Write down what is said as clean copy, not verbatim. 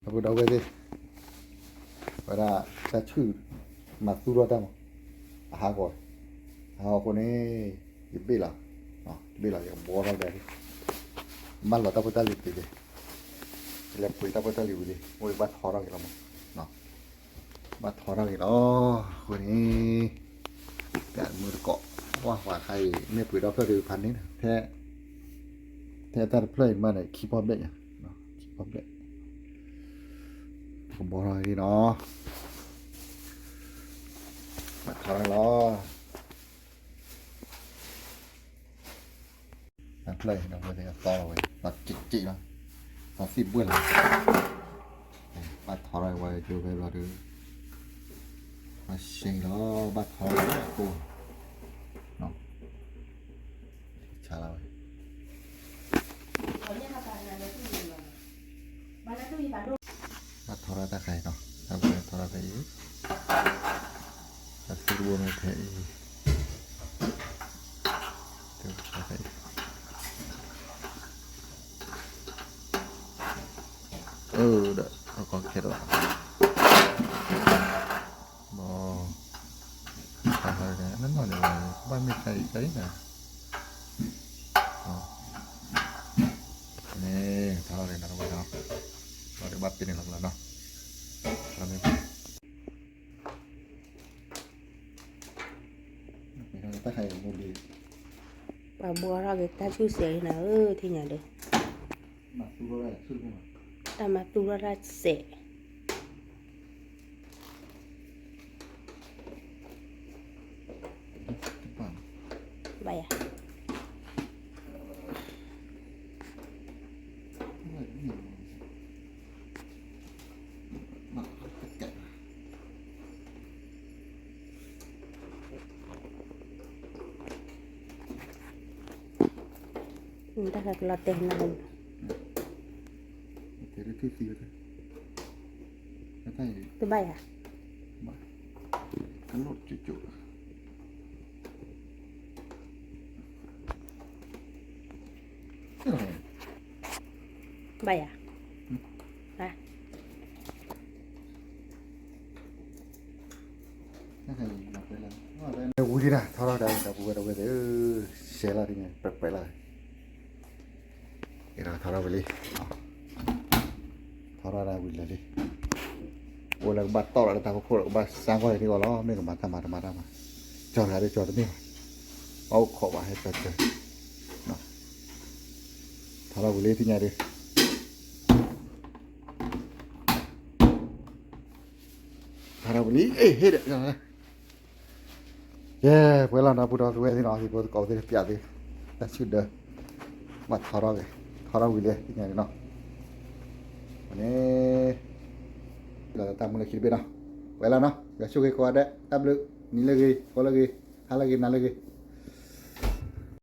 Aku dah berada pada saya cuy masuk roda mah. Aha kau, aha kau ni bela, bela yang borak dari. Malah tak betul itu je. Lepas itu tak betul itu je. Oi bat horang kita mah. Nah, bat horang kita. Oh, kau ni kan murkok. Wah, wahใครไม่ปุ๋ยเราก็ดูพันนี้นะแท้แต่เพลย์มาเนี่ยคีย์บอร์ดเด็กอ่ะเนาะคีย์บอร์ดเด็กผมบอกอะไรดีเนาะมาทำล้อนั่นเพลย์เราเลยต่อไว้ตัดจิกๆนะตัดสิบเบื้องเลยมาทำอะไรไว้ดูไปว่าดูมาเชิงล้อมาทำอะไรกูเนาะชาเรามาทอราตะไคร้เนาะทำไปทอราไปอีกตัดสิบบัวมาเทอีกเดี๋ยวไปเด้อเราก็เข็ดละบออะไรเนี่ยนั่นว่าเนี่ยบ้านไม่ใช่ใช่นะนี่ทอราเลยนะเราไปเนาะเราได้บัตรเป็นหลักแล้วเนาะทำให้ตะไคร้โมดี bà bùa ra người ta chú sẻ nào thì nhà được มาสู้ก็ได้สู้ก็มา ta mà tu ra sẻ ป่าน vậy à มาแกะ người ta gặp lọt tiền nào เดี๋ยวที่ซีเลยแล้วได้ tôi bay à มากันรถจุ๊ bay à à ถ้าใครมาไปแล้วว่าไปเดี๋ยวกูดีนะถ้าเราได้แต่กูเราไปเดี๋ยวเสียละทีไงไปเลยเดี๋ยวถ้าเราไปเลยถ้าเราได้ไปเลยโอ้แล้วบัตรต่อแล้วแต่พวกบัตรสร้างก็ได้ที่ว่าล้อไม่กับมาทำมาจอดอะไรจอดนี่เอาขอบมาให้เปิดเลยเนาะถ้าเราไปเลยที่ไงดิถ้าเราไปเลยเฮ้ยเด็กยังไงเย้เพื่อนเรานะพูดถึงที่น้องที่พูดก่อนที่เปียกดิแต่ชุดเดิมมาทาราวิเลยที่ไงเนาะวันนี้เราจะทำอะไรคิดไปเนาะเวลาเนาะอย่าช่วยกันได้ทำเลยนี่เลยก็เลยอะไรนั่นเลย